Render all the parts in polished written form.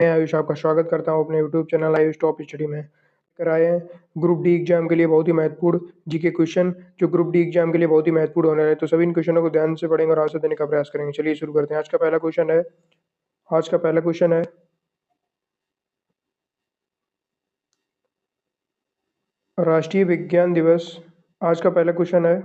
मैं आयुष आपका स्वागत करता हूँ अपने YouTube channel Ayush top study में। कराए हैं ग्रुप डी एग्जाम के लिए बहुत ही महत्वपूर्ण जीके क्वेश्चन, जो ग्रुप डी एग्जाम के लिए बहुत ही महत्वपूर्ण होने रहे। तो सभी इन क्वेश्चनों को ध्यान से पढ़ेंगे और आंसर देने का प्रयास करेंगे। चलिए शुरू करते हैं। आज का पहला क्वेश्चन है राष्ट्रीय विज्ञान दिवस। आज का पहला क्वेश्चन है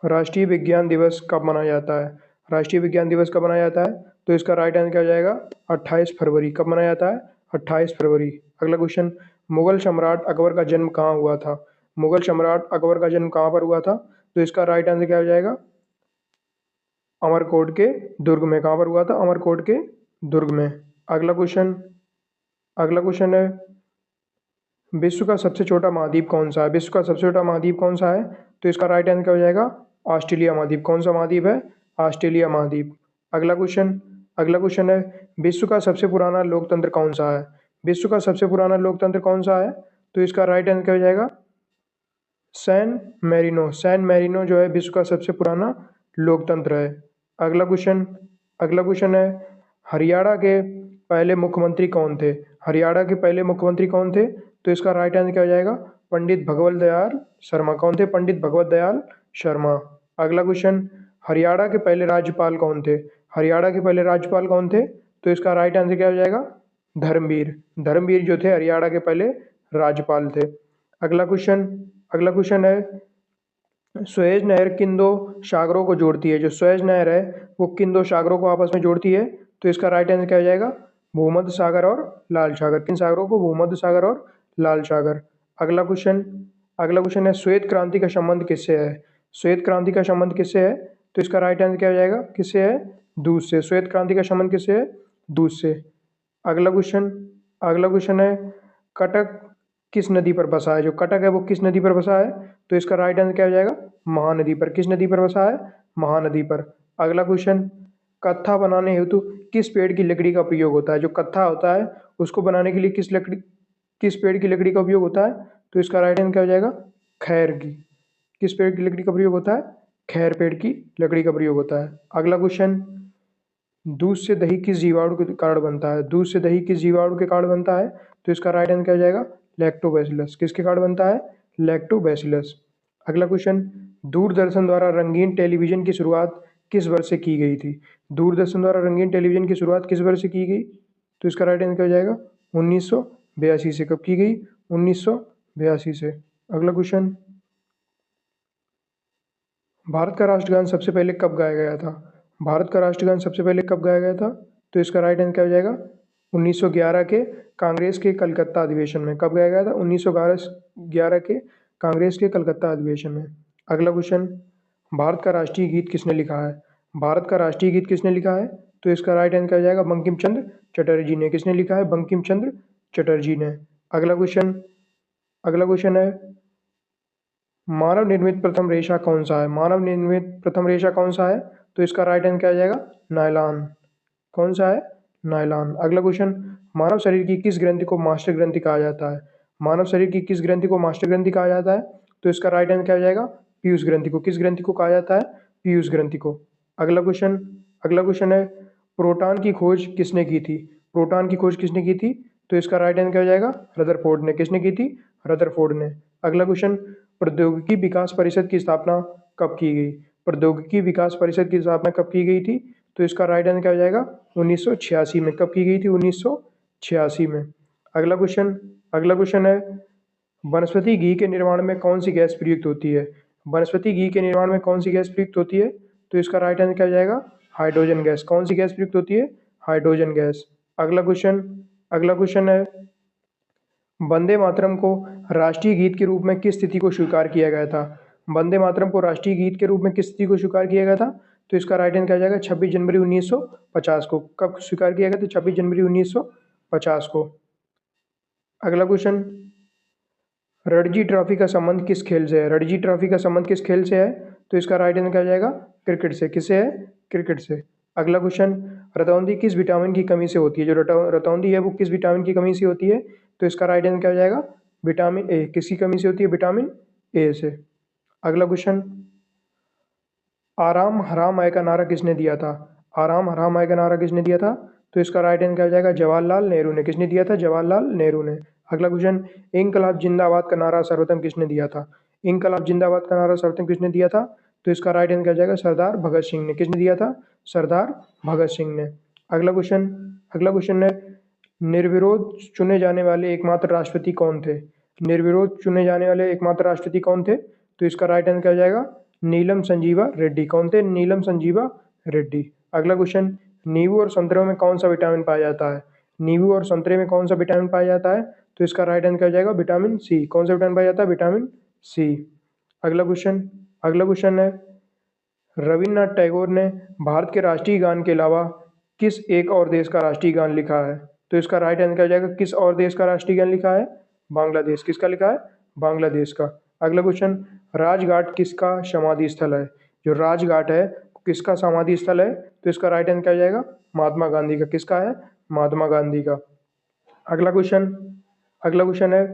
राष्ट्रीय विज्ञान दिवस कब मनाया जाता है। राष्ट्रीय विज्ञान दिवस कब मनाया जाता है? तो इसका राइट आंसर क्या हो जाएगा? 28 फरवरी। कब मनाया जाता है? 28 फरवरी। अगला क्वेश्चन, मुगल सम्राट अकबर का जन्म कहाँ हुआ था? मुगल सम्राट अकबर का जन्म कहाँ पर हुआ था? तो इसका राइट आंसर क्या हो जाएगा? अमरकोट के दुर्ग में। कहाँ पर हुआ था? अमरकोट के दुर्ग में। अगला क्वेश्चन है विश्व का सबसे छोटा महाद्वीप कौन सा है? विश्व का सबसे छोटा महाद्वीप कौन सा है? तो इसका राइट आंसर क्या हो जाएगा? ऑस्ट्रेलिया महाद्वीप। कौन सा महाद्वीप है? ऑस्ट्रेलिया महाद्वीप। अगला क्वेश्चन है विश्व का सबसे पुराना लोकतंत्र कौन सा है? विश्व का सबसे पुराना लोकतंत्र कौन सा है? तो इसका राइट आंसर क्या हो जाएगा? सैन मैरिनो जो है विश्व का सबसे पुराना लोकतंत्र है। अगला क्वेश्चन है हरियाणा के पहले मुख्यमंत्री कौन थे? हरियाणा के पहले मुख्यमंत्री कौन थे? तो इसका राइट आंसर क्या हो जाएगा? पंडित भगवत दयाल शर्मा। कौन थे? पंडित भगवत दयाल शर्मा। अगला क्वेश्चन, हरियाणा के पहले राज्यपाल कौन थे? हरियाणा के पहले राज्यपाल कौन थे? तो इसका राइट आंसर क्या हो जाएगा? धर्मवीर। धर्मवीर जो थे हरियाणा के पहले राज्यपाल थे। अगला क्वेश्चन है सुएज नहर किन दो सागरों को जोड़ती है? जो सुएज नहर है वो किन दो सागरों को आपस में जोड़ती है? तो इसका राइट आंसर क्या हो जाएगा? भूमध्य सागर और लाल सागर। किन सागरों को? भूमध्य सागर और लाल सागर। अगला क्वेश्चन है श्वेत क्रांति का संबंध किससे है? श्वेत क्रांति का संबंध किससे है? तो इसका राइट आंसर क्या हो जाएगा? किससे है? दूध से। श्वेत क्रांति का संबंध किससे है? दूध से। अगला क्वेश्चन है कटक किस नदी पर बसा है? जो कटक है वो किस नदी पर बसा है? तो इसका राइट आंसर क्या हो जाएगा? महानदी पर। किस नदी पर बसा है? महानदी पर। अगला क्वेश्चन, कत्था बनाने हेतु किस पेड़ की लकड़ी का प्रयोग होता है? जो कत्था होता है उसको बनाने के लिए किस पेड़ की लकड़ी का उपयोग होता है? तो इसका राइट आंसर क्या हो जाएगा? खैर की। किस पेड़ की लकड़ी का प्रयोग होता है? खैर पेड़ की लकड़ी का प्रयोग होता है। अगला क्वेश्चन, दूध से दही किस जीवाणु के कारण बनता है? दूध से दही किस जीवाणु के कारण बनता है? तो इसका राइट आंसर क्या हो जाएगा? लैक्टोबैसिलस। किसके कारण बनता है? लैक्टोबैसिलस। अगला क्वेश्चन, दूरदर्शन द्वारा रंगीन टेलीविजन की शुरुआत किस वर्ष से की गई थी? दूरदर्शन द्वारा रंगीन टेलीविजन की शुरुआत किस वर्ष से की गई? तो इसका राइट आंसर क्या हो जाएगा? 1982 से। कब की गई? 1982 से। अगला क्वेश्चन, भारत का राष्ट्रगान सबसे पहले कब गाया गया था? भारत का राष्ट्रगान सबसे पहले कब गाया गया था? तो इसका राइट आंसर क्या हो जाएगा? 1911 के कांग्रेस के कलकत्ता अधिवेशन में। कब गाया गया था? 1911 के कांग्रेस के कलकत्ता अधिवेशन में। अगला क्वेश्चन, भारत का राष्ट्रीय गीत किसने लिखा है? भारत का राष्ट्रीय गीत किसने लिखा है? तो इसका राइट आंसर क्या हो जाएगा? बंकिम चंद्र चटर्जी ने। किसने लिखा है? बंकिम चंद्र चटर्जी ने। अगला क्वेश्चन है मानव निर्मित प्रथम रेशा कौन सा है? मानव निर्मित प्रथम रेशा कौन सा है? तो इसका राइट आंसर क्या आ जाएगा? नायलॉन। कौन सा है? नायलॉन। अगला क्वेश्चन, मानव शरीर की किस ग्रंथि को मास्टर ग्रंथि कहा जाता है? मानव शरीर की किस ग्रंथि को मास्टर ग्रंथि कहा जाता है? तो इसका राइट आंसर क्या आ जाएगा? पीयूष ग्रंथि को। किस ग्रंथि को कहा जाता है? पीयूष ग्रंथि को। अगला क्वेश्चन है प्रोटॉन की खोज किसने की थी? प्रोटॉन की खोज किसने की थी? तो इसका राइट आंसर क्या हो जाएगा? रदरफोर्ड ने। किसने की थी? रदरफोर्ड ने। अगला क्वेश्चन, प्रौद्योगिकी विकास परिषद की स्थापना कब की गई? प्रौद्योगिकी विकास परिषद की स्थापना कब की गई थी? तो इसका राइट आंसर क्या हो जाएगा? 1986 में। कब की गई थी? 1986 में। अगला क्वेश्चन है वनस्पति घी के निर्माण में कौन सी गैस प्रयुक्त होती है? वनस्पति घी के निर्माण में कौन सी गैस प्रयुक्त होती है? तो इसका राइट आंसर क्या हो जाएगा? Hydrogen gas. कौन सी गैस प्रयुक्त होती है? Hydrogen gas. अगला क्वेश्चन है वंदे मातरम को राष्ट्रीय गीत के रूप में किस तिथि को स्वीकार किया गया था? वंदे मातरम को राष्ट्रीय गीत के रूप में किस तिथि को स्वीकार किया गया था? तो इसका राइट आंसर क्या हो जाएगा? 26 जनवरी 1950 को। कब स्वीकार किया गया? तो 26 जनवरी 1950 को। अगला क्वेश्चन, रणजी ट्रॉफी का संबंध किस खेल से है? रणजी ट्रॉफी का संबंध किस खेल से है? तो इसका राइट आंसर क्या हो जाएगा? क्रिकेट से। किससे है? क्रिकेट से। अगला क्वेश्चन, रतौंधी किस विटामिन की कमी से होती है? जो रतौंधी है वो किस विटामिन की कमी से होती है? तो इसका राइट आंसर क्या हो जाएगा? Vitamin A. किसकी कमी से होती है? विटामिन ए से। अगला क्वेश्चन, आराम हराम आय का नारा किसने दिया था? आराम हराम आय का नारा किसने दिया था? तो इसका राइट आंसर क्या हो जाएगा? जवाहरलाल नेहरू ने। किसने दिया था? जवाहरलाल नेहरू ने। अगला क्वेश्चन, इनकलाब जिंदाबाद का नारा सर्वप्रथम किसने दिया था? इनकलाब जिंदाबाद का नारा सर्वप्रथम किसने दिया था? तो इसका राइट आंसर क्या हो जाएगा? सरदार भगत सिंह ने। किसने दिया था? सरदार भगत सिंह ने। अगला क्वेश्चन है, निर्विरोध चुने जाने वाले एकमात्र राष्ट्रपति कौन थे? निर्विरोध चुने जाने वाले एकमात्र राष्ट्रपति कौन थे? तो इसका राइट आंसर क्या हो जाएगा? नीलम संजीवा रेड्डी। कौन थे? नीलम संजीवा रेड्डी। अगला क्वेश्चन, नींबू और संतरे में कौन सा विटामिन पाया जाता है? नींबू और संतरे में कौन सा विटामिन पाया जाता है? तो इसका राइट आंसर क्या हो जाएगा? Vitamin C. कौन सा विटामिन पाया जाता है? Vitamin C. अगला क्वेश्चन है, रविन्द्रनाथ टैगोर ने भारत के राष्ट्रीय गान के अलावा किस एक और देश का राष्ट्रीय गान लिखा है? तो इसका राइट आंसर क्या हो जाएगा? किस और देश का राष्ट्रीय गान लिखा है? बांग्लादेश। किसका लिखा है? बांग्लादेश का। अगला क्वेश्चन, राजघाट किसका समाधि स्थल है? जो राजघाट है किसका समाधि स्थल है? तो इसका राइट आंसर क्या हो जाएगा? महात्मा गांधी का। किसका है? महात्मा गांधी का। अगला क्वेश्चन है,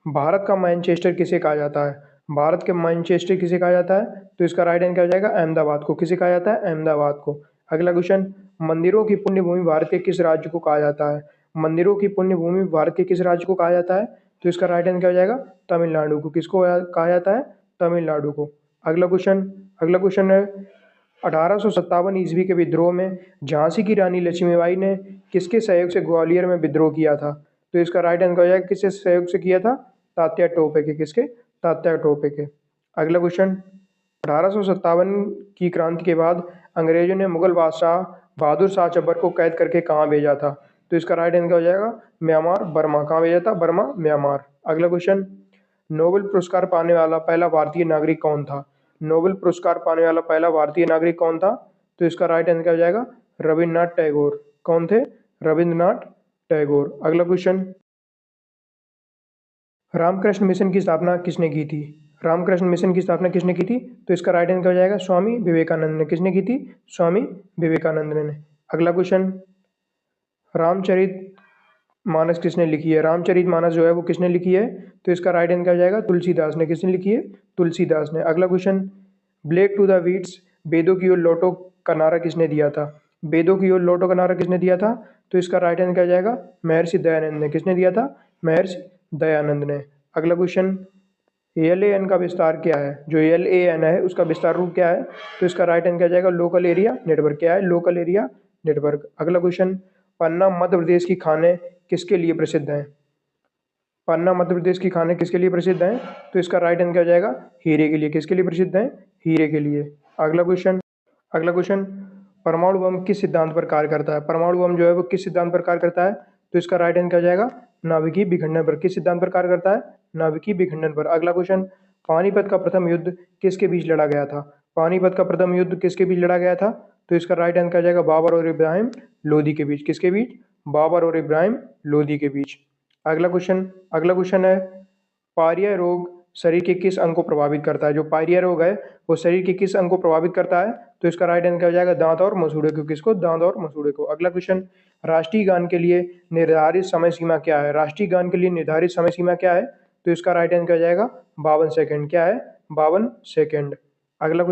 भारत का मैनचेस्टर किसे कहा जाता है? भारत के मैनचेस्टर किसे कहा जाता है? तो इसका राइट आंसर क्या हो जाएगा? अहमदाबाद को। किसे कहा जाता है? अहमदाबाद को। अगला क्वेश्चन, मंदिरों की पुण्य भूमि भारत के किस राज्य को कहा जाता है? मंदिरों की पुण्य भूमि भारत के किस राज्य को कहा जाता है? तो इसका राइट आंसर क्या हो जाएगा? तमिलनाडु को। किसको कहा जाता है? तमिलनाडु को। अगला क्वेश्चन है, 1857 ईस्वी के विद्रोह में झांसी की रानी लक्ष्मीबाई ने किसके सहयोग से ग्वालियर में विद्रोह किया था? तो इसका राइट आंसर हो जाएगा? किसके सहयोग से किया था? तात्या टोपे के। किसके? तात्या टोपे के। अगला क्वेश्चन, 1857 की क्रांति के बाद अंग्रेजों ने मुगल बादशाह बहादुर शाह जब्बर को कैद करके कहाँ भेजा था? तो इसका राइट आंसर हो जाएगा? Myanmar, Burma. कहाँ भेजा था? Burma, Myanmar. अगला क्वेश्चन, नोबेल पुरस्कार पाने वाला पहला भारतीय नागरिक कौन था? नोबेल पुरस्कार पाने वाला पहला भारतीय नागरिक कौन था? तो इसका राइट आंसर क्या हो जाएगा? रविन्द्रनाथ टैगोर। कौन थे? रविन्द्रनाथ टैगोर। अगला क्वेश्चन, रामकृष्ण मिशन की स्थापना किसने की थी? रामकृष्ण मिशन की स्थापना किसने की थी? तो इसका राइट आंसर क्या हो जाएगा? स्वामी विवेकानंद ने। किसने की थी? स्वामी विवेकानंद ने। अगला क्वेश्चन, रामचरित मानस किसने लिखी है? रामचरित मानस जो है वो किसने लिखी है? तो इसका राइट आंसर क्या हो जाएगा? तुलसीदास ने। किसने लिखी है? तुलसीदास ने। अगला question, back to the Vedas वेदों की ओर लौटो का नारा किसने दिया था? वेदों की ओर लौटो का नारा किसने दिया था? तो इसका राइट आंसर क्या हो जाएगा? महर्षि दयानंद ने। किसने दिया था? महर्षि दयानंद ने। अगला क्वेश्चन, LAN का विस्तार क्या है? जो LAN है उसका विस्तार रूप क्या है? तो इसका राइट आंसर क्या हो जाएगा? Local area network. क्या है? Local area network. अगला क्वेश्चन, पन्ना मध्य प्रदेश की खाने किसके लिए प्रसिद्ध हैं? पन्ना मध्य प्रदेश की खाने किसके लिए प्रसिद्ध हैं? तो इसका राइट आंसर क्या हो जाएगा? हीरे के लिए। किसके लिए प्रसिद्ध हैं? हीरे के लिए। अगला क्वेश्चन, परमाणु बम किस सिद्धांत पर कार्य करता है? परमाणु बम जो है वो किस सिद्धांत पर कार्य करता है? तो इसका राइट आंसर क्या हो जाएगा? नाभिकीय विखंडन पर। किस सिद्धांत पर कार्य करता है? नाभिकीय विखंडन पर। अगला क्वेश्चन, पानीपत का प्रथम युद्ध किसके बीच लड़ा गया था? पानीपत का प्रथम युद्ध किसके बीच लड़ा गया था? तो इसका राइट आंसर क्या हो जाएगा? बाबर और इब्राहिम लोदी के बीच। किसके बीच? बाबर और इब्राहिम लोदी के बीच। अगला क्वेश्चन है, पायरिया रोग शरीर के किस अंग को प्रभावित करता है? जो पायरिया रोग है वो शरीर के किस अंग को प्रभावित करता है? तो इसका राइट आंसर क्या हो जाएगा? दांत और मसूड़े को। किसको? दांत और मसूड़े को। अगला क्वेश्चन, राष्ट्रीय गान के लिए निर्धारित समय सीमा क्या है? राष्ट्रीय गान के लिए निर्धारित समय सीमा क्या है? तो इसका राइट आंसर क्या हो जाएगा? 52 सेकंड। क्या है? 52 सेकंड। अगला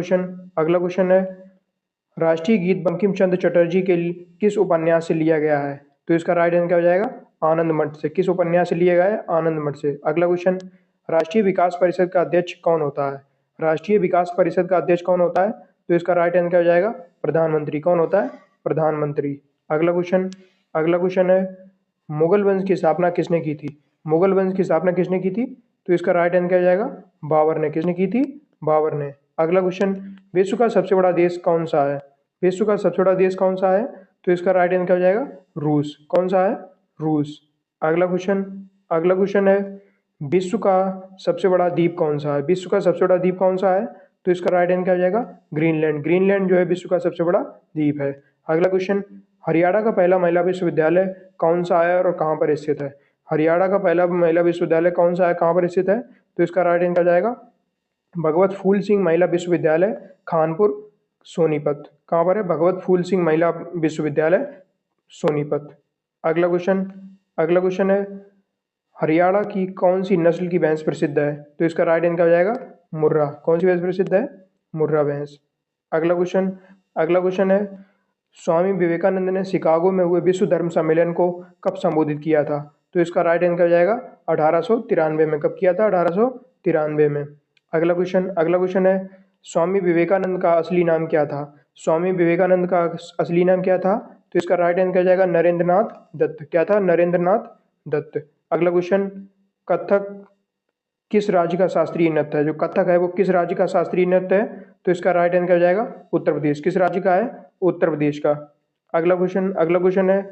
क्वेश्चन है, राष्ट्रीय गीत बंकिम चंद्र चटर्जी के किस उपन्यास से लिया गया है? तो इसका राइट आंसर क्या हो जाएगा? आनंद मठ से। किस उपन्यास से लिया गया है? आनंद मठ से। अगला क्वेश्चन, राष्ट्रीय विकास परिषद का अध्यक्ष कौन होता है? राष्ट्रीय विकास परिषद का अध्यक्ष कौन होता है? तो इसका राइट आंसर क्या हो जाएगा? प्रधानमंत्री। कौन होता है? प्रधानमंत्री। अगला क्वेश्चन है, मुगल वंश की स्थापना किसने की थी? मुगल वंश की स्थापना किसने की थी? तो इसका राइट आंसर क्या हो जाएगा? बाबर ने। किसने की थी? बाबर ने। अगला क्वेश्चन, विश्व का सबसे बड़ा देश कौन सा है? विश्व का सबसे बड़ा देश कौन सा है? तो इसका राइट आंसर क्या हो जाएगा? रूस। कौन सा है? रूस। अगला क्वेश्चन है, विश्व का सबसे बड़ा द्वीप कौन सा है? विश्व का सबसे बड़ा द्वीप कौन सा है? तो इसका राइट आंसर क्या हो जाएगा? ग्रीनलैंड। ग्रीनलैंड जो है विश्व का सबसे बड़ा द्वीप है। अगला क्वेश्चन, हरियाणा का पहला महिला विश्वविद्यालय कौन सा है और कहाँ पर स्थित है? हरियाणा का पहला महिला विश्वविद्यालय कौन सा है, कहाँ पर स्थित है? तो इसका राइट आंसर क्या हो जाएगा? भगवत फूल सिंह महिला विश्वविद्यालय, खानपुर, सोनीपत। कहाँ पर है? भगवत फूल सिंह महिला विश्वविद्यालय, सोनीपत। अगला क्वेश्चन है, हरियाणा की कौन सी नस्ल की भैंस प्रसिद्ध है? तो इसका राइट आंसर क्या हो जाएगा? मुर्रा। कौन सी भैंस प्रसिद्ध है? मुर्रा भैंस। अगला क्वेश्चन है, स्वामी विवेकानंद ने शिकागो में हुए विश्व धर्म सम्मेलन को कब संबोधित किया था? तो इसका राइट आंसर हो जाएगा 1893 में। कब किया था? 1893 में। अगला क्वेश्चन है, स्वामी विवेकानंद का असली नाम क्या था? स्वामी विवेकानंद का असली नाम क्या था? तो इसका राइट आंसर हो जाएगा नरेंद्रनाथ दत्त। क्या था? नरेंद्रनाथ दत्त। अगला क्वेश्चन, कथक किस राज्य का शास्त्रीय नृत्य है? जो कथक है वो किस राज्य का शास्त्रीय नृत्य है? तो इसका राइट आंसर हो जाएगा उत्तर प्रदेश। किस राज्य का है? उत्तर प्रदेश का। अगला क्वेश्चन है,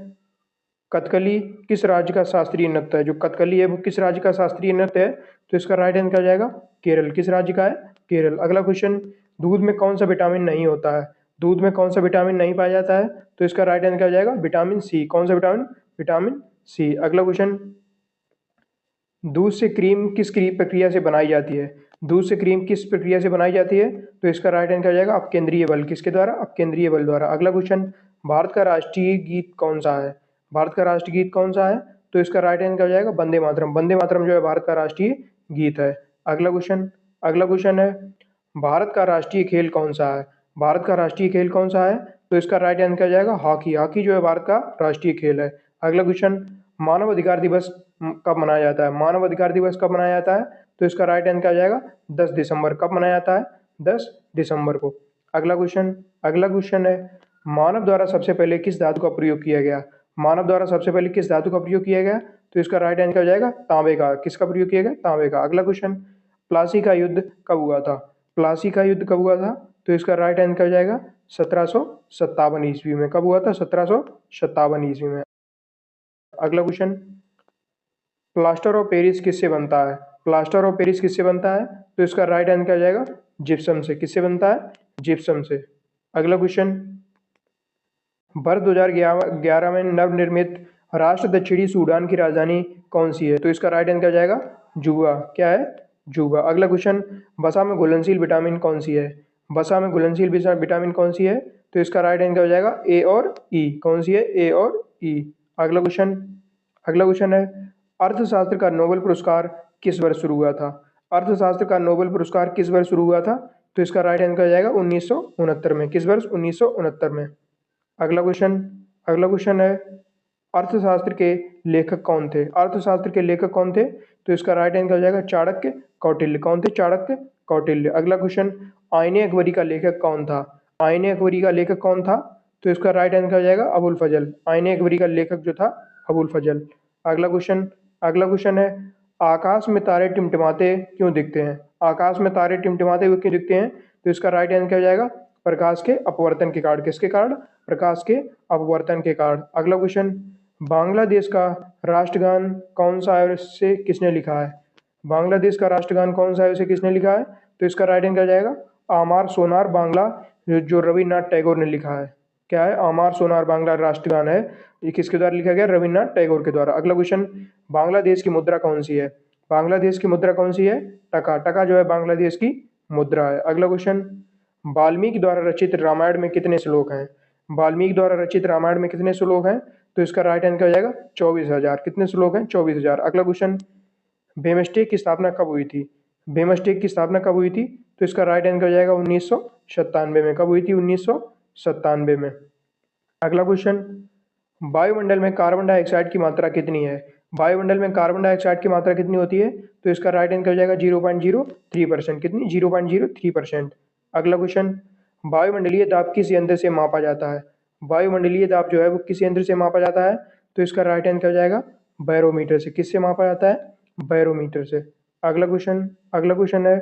कथकली किस राज्य का शास्त्रीय नृत्य है? जो कथकली है वो किस राज्य का शास्त्रीय नृत्य है? तो इसका राइट आंसर हो जाएगा केरल। किस राज्य का है? केरल। अगला क्वेश्चन, दूध में कौन सा विटामिन नहीं होता है? दूध में कौन सा विटामिन नहीं पाया जाता है? तो इसका राइट आंसर हो जाएगा विटामिन सी। कौन सा विटामिन? Vitamin C. अगला क्वेश्चन, दूध से क्रीम किस प्रक्रिया से बनाई जाती है? दूध से क्रीम किस प्रक्रिया से बनाई जाती है? तो इसका राइट आंसर हो जाएगा अपकेंद्रीय बल। किसके द्वारा? अपकेंद्रीय बल द्वारा। अगला क्वेश्चन, भारत का राष्ट्रीय गीत कौन सा है? भारत का राष्ट्रीय गीत कौन सा है? तो इसका राइट आंसर हो जाएगा वंदे मातरम। वंदे मातरम जो है भारत का राष्ट्रीय गीत है। अगला क्वेश्चन है, भारत का राष्ट्रीय खेल कौन सा है? भारत का राष्ट्रीय खेल कौन सा है? तो इसका राइट आंसर हो जाएगा हॉकी। हॉकी जो है भारत का राष्ट्रीय खेल है। अगला क्वेश्चन, मानव अधिकार दिवस कब मनाया जाता है? मानव अधिकार दिवस कब मनाया जाता है? तो इसका राइट आंसर आ जाएगा 10 दिसंबर। कब मनाया जाता है? 10 दिसंबर को। अगला क्वेश्चन है, मानव द्वारा सबसे पहले किस धातु का प्रयोग किया गया? मानव द्वारा सबसे पहले किस धातु का प्रयोग किया गया? तो इसका राइट आंसर हो जाएगा तांबे का। किसका प्रयोग किया गया? तांबे का। अगला क्वेश्चन, प्लासी का युद्ध कब हुआ था? प्लासी का युद्ध कब हुआ था? तो इसका राइट आंसर हो जाएगा 1757 ईस्वी में। कब हुआ था? 1757 ईस्वी में। अगला क्वेश्चन, प्लास्टर ऑफ पेरिस किससे बनता है? प्लास्टर ऑफ पेरिस किससे बनता है? तो इसका राइट आंसर क्या जाएगा? जिप्सम से। किससे बनता है? जिप्सम से। अगला क्वेश्चन, वर्ष 2011 में नवनिर्मित राष्ट्र दक्षिणी सूडान की राजधानी कौन सी है? तो इसका राइट आंसर क्या जाएगा? जुबा। क्या है? जुबा। अगला क्वेश्चन, वसा में घुलनशील विटामिन कौन सी है? वसा में घुलनशील विटामिन कौन सी है? तो इसका राइट आंसर हो जाएगा ए और ई। कौन सी है? ए और ई। अगला क्वेश्चन है, अर्थशास्त्र का नोबेल पुरस्कार किस वर्ष शुरू हुआ था? अर्थशास्त्र का नोबेल पुरस्कार किस वर्ष शुरू हुआ था? तो इसका राइट आंसर हो जाएगा 1969 में। किस वर्ष? 1969 में। अगला क्वेश्चन है, अर्थशास्त्र के लेखक कौन थे? अर्थशास्त्र के लेखक कौन थे? तो इसका राइट आंसर हो जाएगा चाणक्य कौटिल्य। कौन थे? चाणक्य कौटिल्य। अगला क्वेश्चन, आईने अकबरी का लेखक कौन था? आईने अकबरी का लेखक कौन था? तो इसका राइट आंसर हो जाएगा अबुल फजल। आईने अकबरी का लेखक जो था अबुल फजल। अगला क्वेश्चन है, आकाश में तारे टिमटिमाते क्यों दिखते हैं? आकाश में तारे टिमटिमाते हुए क्यों दिखते हैं? तो इसका राइट आंसर क्या हो जाएगा? प्रकाश के अपवर्तन के कारण। किसके कारण? प्रकाश के अपवर्तन के कारण। अगला क्वेश्चन, बांग्लादेश का राष्ट्रगान कौन सा है और इसे किसने लिखा है? बांग्लादेश का राष्ट्रगान कौन सा है, उसे किसने लिखा है? तो इसका राइट आंसर क्या जाएगा? आमार सोनार बांग्ला, जो रविन्द्रनाथ टैगोर ने लिखा है। क्या है? आमार सोनार बांग्ला राष्ट्रगान है। ये किसके द्वारा लिखा गया? रविन्द्रनाथ टैगोर के द्वारा। अगला क्वेश्चन, बांग्लादेश की मुद्रा कौन सी है? बांग्लादेश की मुद्रा कौन सी है? टका। टका जो है बांग्लादेश की मुद्रा है। अगला क्वेश्चन, वाल्मीकि द्वारा रचित रामायण में कितने श्लोक हैं? वाल्मीकि द्वारा रचित रामायण में कितने श्लोक हैं? तो इसका राइट आंसर हो जाएगा 24,000। कितने श्लोक हैं? 24,000। अगला क्वेश्चन, बिमस्टेक की स्थापना कब हुई थी? बिमस्टेक की स्थापना कब हुई थी? तो इसका राइट आंसर हो जाएगा 1997 में। कब हुई थी? 1997 में। अगला क्वेश्चन, वायुमंडल में कार्बन डाइऑक्साइड की मात्रा कितनी है? वायुमंडल में कार्बन डाइऑक्साइड की मात्रा कितनी होती है? तो इसका राइट आंसर हो जाएगा 0.03%। कितनी? 0.03%। अगला क्वेश्चन, वायुमंडलीय दाब किस यंत्र से मापा जाता है? वायुमंडलीय दाब जो है वो किस यंत्र से मापा जाता है? तो इसका राइट आंसर हो जाएगा बैरोमीटर से। किससे मापा जाता है? बैरोमीटर से। अगला क्वेश्चन है,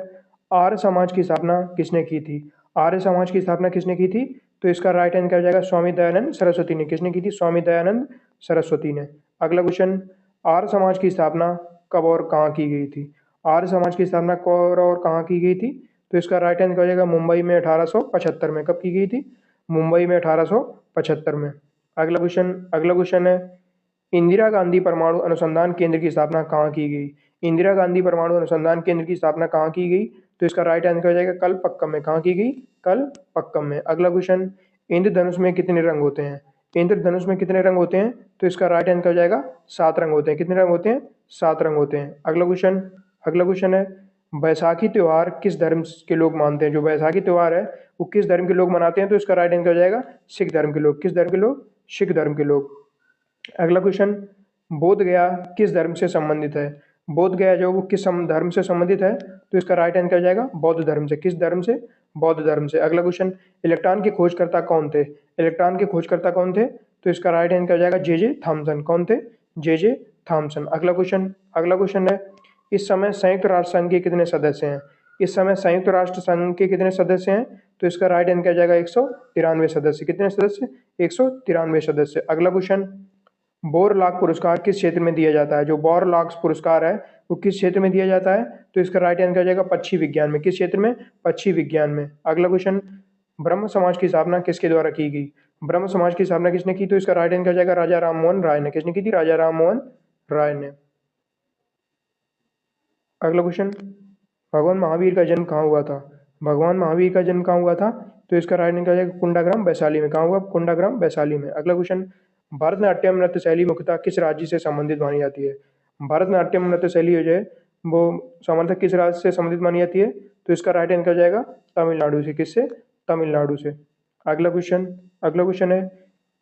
आर्य समाज की स्थापना किसने की थी? आर्य समाज की स्थापना किसने की थी? तो इसका राइट आंसर क्या हो जाएगा? स्वामी दयानंद सरस्वती ने। किसने की थी? स्वामी दयानंद सरस्वती ने। अगला क्वेश्चन, आर्य समाज की स्थापना कब और कहाँ की गई थी? आर्य समाज की स्थापना कब और कहाँ की गई थी? तो इसका राइट आंसर हो जाएगा मुंबई में 1875 में। कब की गई थी? मुंबई में 1875 में। अगला क्वेश्चन है, इंदिरा गांधी परमाणु अनुसंधान केंद्र की स्थापना कहाँ की गई? इंदिरा गांधी परमाणु अनुसंधान केंद्र की स्थापना कहाँ की गई? तो इसका राइट आंसर हो जाएगा कलपक्कम में। कहाँ की गई? कलपक्कम में। अगला क्वेश्चन, इंद्रधनुष में कितने रंग होते हैं? इंद्रधनुष में कितने रंग होते हैं? तो इसका राइट आंसर हो जाएगा 7 रंग होते हैं। कितने रंग होते हैं? 7 रंग होते हैं। अगला क्वेश्चन है, बैसाखी त्यौहार किस धर्म के लोग मानते हैं? जो बैसाखी त्यौहार है वो किस धर्म के लोग मनाते हैं? तो इसका राइट आंसर हो जाएगा सिख धर्म के लोग। किस धर्म के लोग? सिख धर्म के लोग। अगला क्वेश्चन, बोध गया किस धर्म से संबंधित है? बोध गया जो वो किस धर्म से संबंधित है? तो इसका राइट आंसर हो जाएगा बौद्ध धर्म से। किस धर्म से? बौद्ध धर्म से। अगला क्वेश्चन, इलेक्ट्रॉन के खोजकर्ता कौन थे? इलेक्ट्रॉन के खोजकर्ता कौन थे? तो इसका राइट आंसर हो जाएगा जे थॉमसन। कौन थे? J Thomson. अगला क्वेश्चन है, इस समय संयुक्त राष्ट्र संघ के कितने सदस्य हैं? इस समय संयुक्त राष्ट्र संघ के कितने सदस्य हैं? तो इसका राइट आंसर हो जाएगा 193 सदस्य। कितने सदस्य? 193 सदस्य। अगला क्वेश्चन, बोरलॉग पुरस्कार किस क्षेत्र में दिया जाता है? जो बोरलॉग पुरस्कार है वो किस क्षेत्र में दिया जाता है? तो इसका राइट आंसर हो जाएगा पक्षी विज्ञान में। किस क्षेत्र में? पक्षी विज्ञान में। अगला क्वेश्चन, ब्रह्म समाज की स्थापना किसके द्वारा की गई? ब्रह्म समाज की स्थापना किसने की? तो इसका राइट आंसर हो जाएगा राजा राम मोहन राय ने। किसने की थी? राजा राम मोहन राय ने। अगला क्वेश्चन, भगवान महावीर का जन्म कहाँ हुआ था? भगवान महावीर का जन्म कहाँ हुआ था? तो इसका राइट आंसर हो जाएगा कुंडाग्राम वैशाली में। कहाँ हुआ? कुंडाग्राम वैशाली में। अगला क्वेश्चन, भरतनाट्यम नृत्य शैली मुख्यतः किस राज्य से संबंधित मानी जाती है? भरतनाट्यम नृत्य शैली जो है वो सामान्यतः किस राज्य से संबंधित मानी जाती है? तो इसका राइट आंसर हो जाएगा तमिलनाडु से। किससे? तमिलनाडु से। अगला क्वेश्चन है,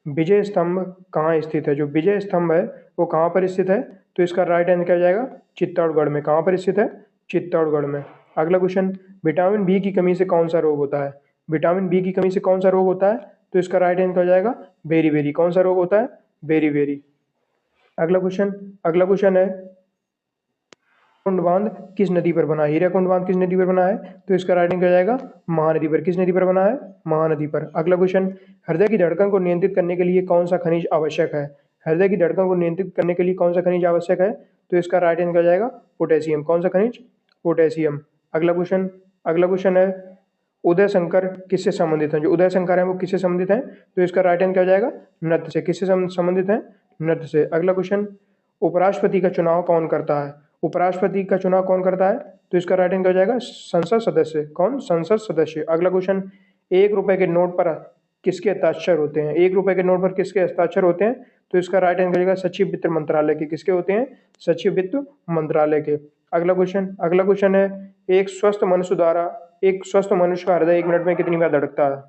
विजय स्तंभ कहाँ स्थित है? जो विजय स्तंभ है वो कहाँ पर स्थित है? तो इसका राइट आंसर क्या हो जाएगा? चित्तौड़गढ़ में। कहाँ पर स्थित है? चित्तौड़गढ़ में। अगला क्वेश्चन, विटामिन बी की कमी से कौन सा रोग होता है? विटामिन बी की कमी से कौन सा रोग होता है? तो इसका राइट आंसर हो जाएगा बेरी। कौन सा रोग होता है? बेरी। अगला क्वेश्चन है, हीराकुंड बांध किस नदी पर बना है? हीराकुंड बांध किस नदी पर बना है? तो इसका राइट आंसर हो जाएगा महानदी पर। किस नदी पर बना है? महानदी पर। अगला क्वेश्चन, हृदय की धड़कन को नियंत्रित करने के लिए कौन सा खनिज आवश्यक है? हृदय की धड़कन को नियंत्रित करने के लिए कौन सा खनिज आवश्यक है? तो इसका राइट आंसर हो जाएगा पोटेशियम। कौन सा खनिज? पोटेशियम। अगला क्वेश्चन है, उदय शंकर किससे संबंधित है? जो उदय शंकर है वो किससे संबंधित है? तो इसका राइट आंसर क्या हो जाएगा? नृत्य से। किससे संबंधित है? नृत्य से। अगला क्वेश्चन, उपराष्ट्रपति का चुनाव कौन करता है? उपराष्ट्रपति का चुनाव कौन करता है? तो इसका राइट आंसर हो जाएगा संसद सदस्य। कौन? संसद सदस्य। अगला क्वेश्चन, 1 रुपए के नोट पर किसके हस्ताक्षर होते हैं? 1 रुपए के नोट पर किसके हस्ताक्षर होते हैं? तो इसका राइट आंसर हो जाएगा सचिव वित्त मंत्रालय के। किसके होते हैं? सचिव वित्त मंत्रालय के। अगला क्वेश्चन है, एक स्वस्थ मनुष्य का हृदय 1 मिनट में कितनी बार धड़कता है?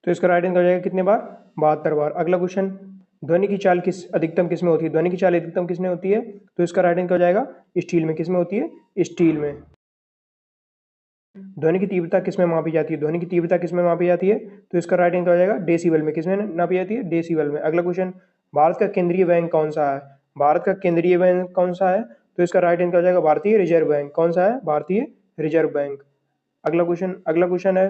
तो इसका राइट आंसर हो जाएगा कितने बार? 72 बार। अगला क्वेश्चन, ध्वनि की चाल अधिकतम किस में होती है? ध्वनि की चाल अधिकतम किस में होती है? तो इसका राइट आंसर हो जाएगा स्टील में। किस में होती है? स्टील में। ध्वनि की तीव्रता किस में मापी जाती है? ध्वनि की तीव्रता किस में मापी जाती है? तो इसका राइट आंसर हो जाएगा डेसिबल में। किस में नापी जाती है? डेसिबल में। अगला क्वेश्चन, भारत का केंद्रीय बैंक कौन सा है? भारत का केंद्रीय बैंक कौन सा है? तो इसका राइट आंसर हो जाएगा भारतीय रिजर्व बैंक। कौन सा है? भारतीय रिजर्व बैंक। अगला क्वेश्चन है,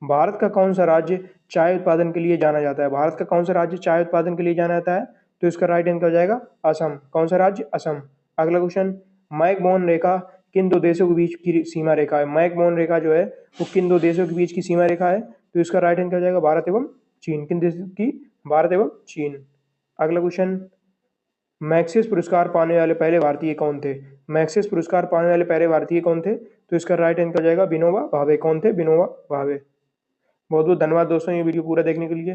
भारत का कौन सा राज्य चाय उत्पादन के लिए जाना जाता है? भारत का कौन सा राज्य चाय उत्पादन के लिए जाना जाता है? तो इसका राइट आंसर हो जाएगा असम। कौन सा राज्य? असम। अगला क्वेश्चन, मैकमोहन रेखा किन दो देशों के बीच की सीमा रेखा है? मैकमोहन रेखा जो है वो किन दो देशों के बीच की सीमा रेखा है? तो इसका राइट आंसर हो जाएगा भारत एवं चीन। किन देशों की? भारत एवं चीन। अगला क्वेश्चन, मैक्सिस पुरस्कार पाने वाले पहले भारतीय कौन थे? मैक्सिस पुरस्कार पाने वाले पहले भारतीय कौन थे? तो इसका राइट आंसर हो जाएगा विनोबा भावे। कौन थे? विनोबा भावे। बहुत बहुत धन्यवाद दोस्तों ये वीडियो पूरा देखने के लिए।